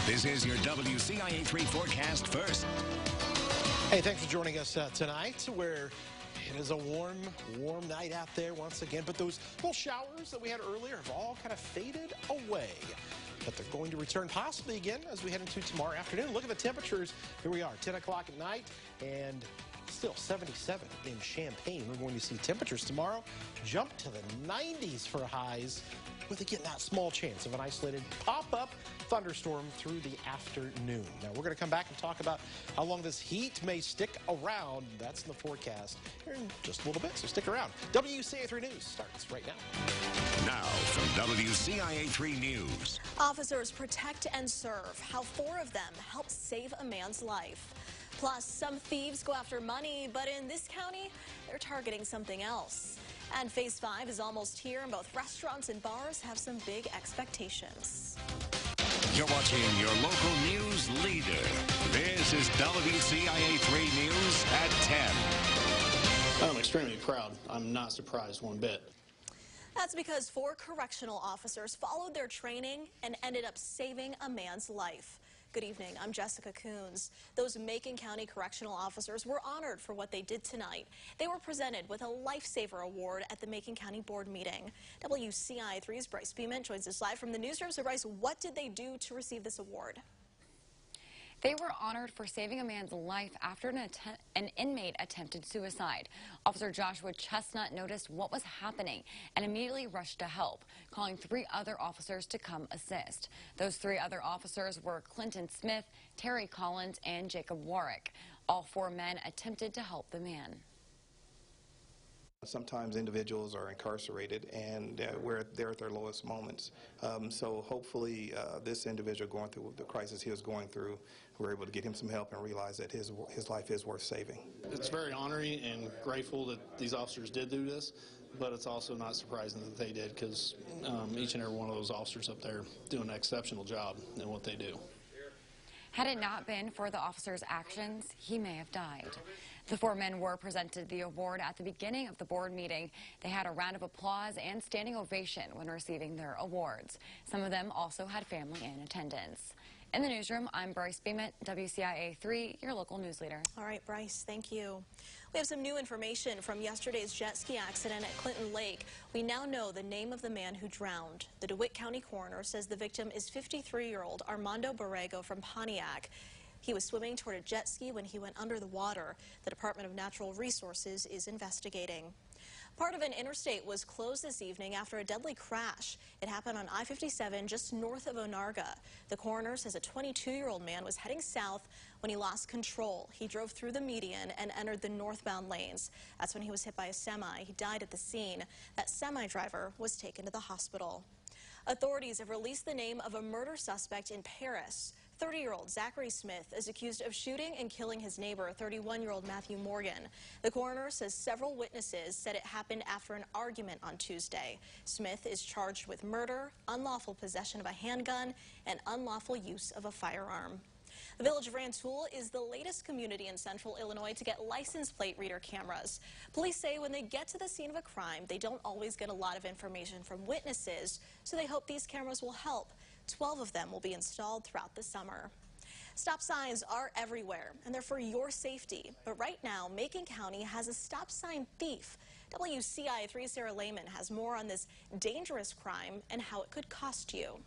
This is your WCIA 3 forecast first. Hey, thanks for joining us tonight, where it is a warm night out there once again. But those little showers that we had earlier have all kind of faded away. But they're going to return possibly again as we head into tomorrow afternoon. Look at the temperatures. Here we are, 10 o'clock at night, and still 77 in Champaign. We're going to see temperatures tomorrow jump to the 90s for highs, with again that small chance of an isolated pop-up thunderstorm through the afternoon. Now we're going to come back and talk about how long this heat may stick around. That's in the forecast here in just a little bit, so stick around. WCIA 3 News starts right now. Now from WCIA 3 News. Officers protect and serve. How 4 of them helped save a man's life. Plus, some thieves go after money, but in this county, they're targeting something else. And Phase 5 is almost here, and both restaurants and bars have some big expectations. You're watching your local news leader. This is WCIA 3 News at 10. I'm extremely proud. I'm not surprised one bit. That's because 4 correctional officers followed their training and ended up saving a man's life. Good evening, I'm Jessica Coons. Those Macon County correctional officers were honored for what they did tonight. They were presented with a Lifesaver Award at the Macon County Board meeting. WCIA 3's Bryce Beeman joins us live from the newsroom. So Bryce, what did they do to receive this award? They were honored for saving a man's life after an inmate attempted suicide. Officer Joshua Chestnut noticed what was happening and immediately rushed to help, calling 3 other officers to come assist. Those 3 other officers were Clinton Smith, Terry Collins, and Jacob Warwick. All 4 men attempted to help the man. Sometimes individuals are incarcerated and they're at their lowest moments. So hopefully this individual going through the crisis he was going through, we're able to get him some help and realize that his life is worth saving. It's very honoring and grateful that these officers did do this, but it's also not surprising that they did, because each and every one of those officers up there do an exceptional job in what they do. Had it not been for the officer's actions, he may have died. The 4 men were presented the award at the beginning of the board meeting. They had a round of applause and standing ovation when receiving their awards. Some of them also had family in attendance. In the newsroom, I'm Bryce Beeman, WCIA 3, your local news leader. All right, Bryce, thank you. We have some new information from yesterday's jet ski accident at Clinton Lake. We now know the name of the man who drowned. The DeWitt County coroner says the victim is 53-year-old Armando Borrego from Pontiac. He was swimming toward a jet ski when he went under the water. The Department of Natural Resources is investigating. Part of an interstate was closed this evening after a deadly crash. It happened on I-57 just north of ONARGA. The coroner says a 22-year-old man was heading south when he lost control. He drove through the median and entered the northbound lanes. That's when he was hit by a semi. He died at the scene. That semi driver was taken to the hospital. Authorities have released the name of a murder suspect in Paris. 30-year-old Zachary Smith is accused of shooting and killing his neighbor, 31-year-old Matthew Morgan. The coroner says several witnesses said it happened after an argument on Tuesday. Smith is charged with murder, unlawful possession of a handgun, and unlawful use of a firearm. The village of Rantoul is the latest community in central Illinois to get license plate reader cameras. Police say when they get to the scene of a crime, they don't always get a lot of information from witnesses, so they hope these cameras will help. 12 of them will be installed throughout the summer. Stop signs are everywhere, and they're for your safety. But right now, Macon County has a stop sign thief. WCIA 3's Sarah Lehman has more on this dangerous crime and how it could cost you.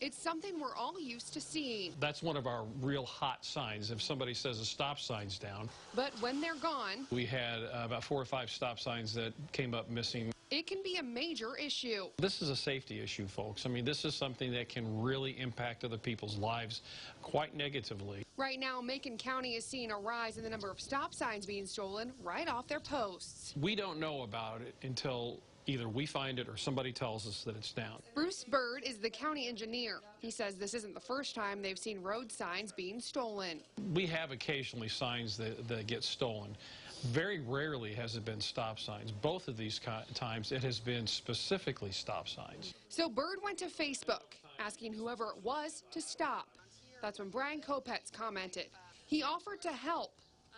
It's something we're all used to seeing. That's one of our real hot signs. If somebody says a stop sign's down. But when they're gone, We had about 4 or 5 stop signs that came up missing. it can be a major issue. This is a safety issue, folks. I mean, this is something that can really impact other people's lives quite negatively. Right now, Macon County is seeing a rise in the number of stop signs being stolen right off their posts. We don't know about it until either we find it or somebody tells us that it's down. Bruce Bird is the county engineer. He says this isn't the first time they've seen road signs being stolen. We have occasionally signs that get stolen. Very rarely has it been stop signs. Both of these times it has been specifically stop signs. So Bird went to Facebook asking whoever it was to stop. That's when Brian Kopetz commented. He offered to help.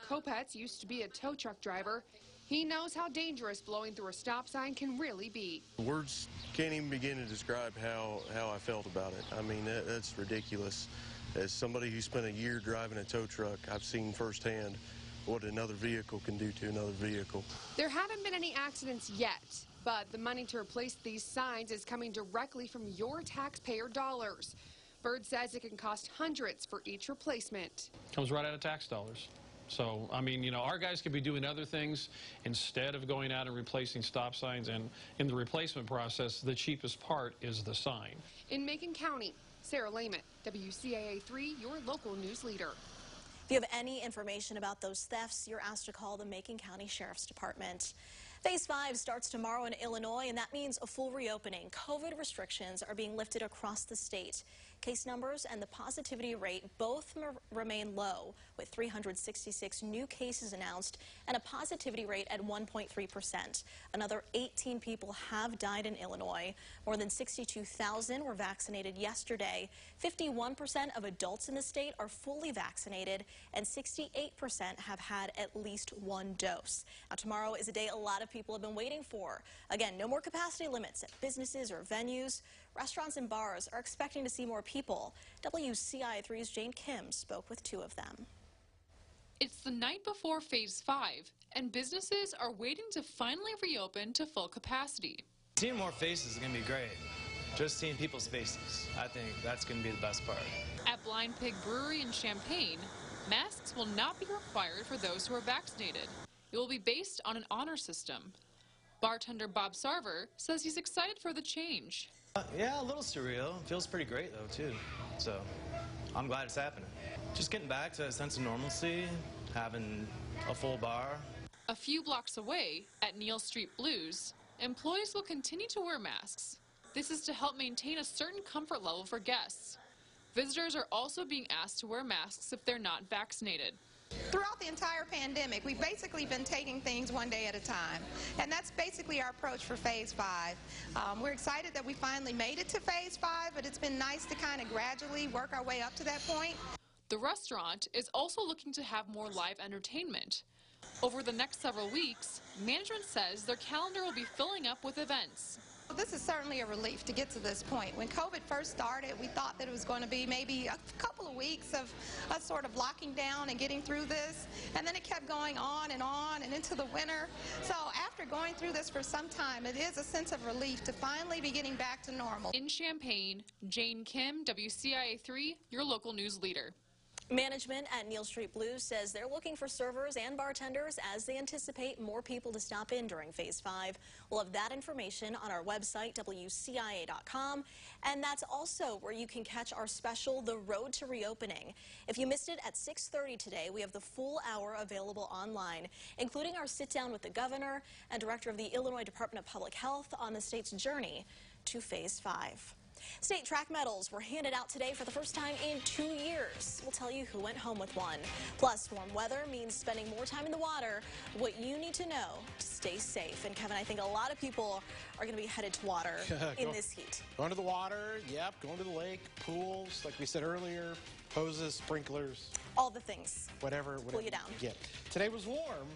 Kopetz used to be a tow truck driver. He knows how dangerous blowing through a stop sign can really be. Words can't even begin to describe how I felt about it. I mean, that's ridiculous. As somebody who spent a year driving a tow truck, I've seen firsthand what another vehicle can do to another vehicle. There haven't been any accidents yet, but the money to replace these signs is coming directly from your taxpayer dollars. Bird says it can cost hundreds for each replacement. Comes right out of tax dollars. So, I mean, you know, our guys could be doing other things instead of going out and replacing stop signs. And in the replacement process, the cheapest part is the sign. In Macon County, Sarah Lehman, WCIA 3, your local news leader. If you have any information about those thefts, you're asked to call the Macon County Sheriff's Department. Phase 5 starts tomorrow in Illinois, and that means a full reopening. COVID restrictions are being lifted across the state. Case numbers and the positivity rate both remain low, with 366 new cases announced and a positivity rate at 1.3%. Another 18 people have died in Illinois. More than 62,000 were vaccinated yesterday. 51% of adults in the state are fully vaccinated, and 68% have had at least one dose. Now, tomorrow is a day a lot of people have been waiting for. Again, no more capacity limits at businesses or venues. Restaurants and bars are expecting to see more people. WCIA 3's Jane Kim spoke with two of them. It's the night before Phase 5, and businesses are waiting to finally reopen to full capacity. Seeing more faces is going to be great. Just seeing people's faces, I think that's going to be the best part. At Blind Pig Brewery in Champaign, masks will not be required for those who are vaccinated. It will be based on an honor system. Bartender Bob Sarver says he's excited for the change. Yeah, a little surreal. Feels pretty great, though, too. So I'm glad it's happening. Just getting back to a sense of normalcy, having a full bar. A few blocks away at Neal Street Blues, employees will continue to wear masks. This is to help maintain a certain comfort level for guests. Visitors are also being asked to wear masks if they're not vaccinated. Throughout the entire pandemic, we've basically been taking things one day at a time, and that's basically our approach for Phase 5. We're excited that we finally made it to Phase 5, but it's been nice to kind of gradually work our way up to that point. The restaurant is also looking to have more live entertainment. Over the next several weeks, management says their calendar will be filling up with events. This is certainly a relief to get to this point. When COVID first started, we thought that it was going to be maybe a couple of weeks of us sort of locking down and getting through this, and then it kept going on and into the winter. So after going through this for some time, it is a sense of relief to finally be getting back to normal. In Champaign, Jane Kim, WCIA 3, your local news leader. Management at Neal Street Blues says they're looking for servers and bartenders as they anticipate more people to stop in during Phase 5. We'll have that information on our website, WCIA.com, and that's also where you can catch our special, The Road to Reopening. If you missed it at 6:30 today, we have the full hour available online, including our sit-down with the governor and director of the Illinois Department of Public Health on the state's journey to Phase 5. State track medals were handed out today for the first time in 2 years. We'll tell you who went home with one. Plus, warm weather means spending more time in the water. What you need to know to stay safe. And Kevin, I think a lot of people are going to be headed to water in this heat. Going to the water, yep, going to the lake, pools, like we said earlier, hoses, sprinklers. All the things. Whatever cool you down. Get. Today was warm,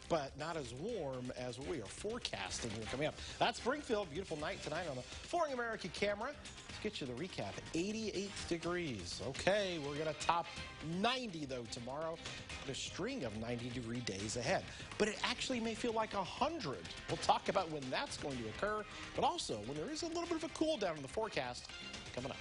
but not as warm as what we are forecasting here coming up. That's Springfield. Beautiful night tonight on the Flooring America camera. Let's get you the recap. 88 degrees. Okay, we're going to top 90, though, tomorrow. A string of 90-degree days ahead. But it actually may feel like 100. We'll talk about when that's going to occur, but also when there is a little bit of a cool down in the forecast coming up.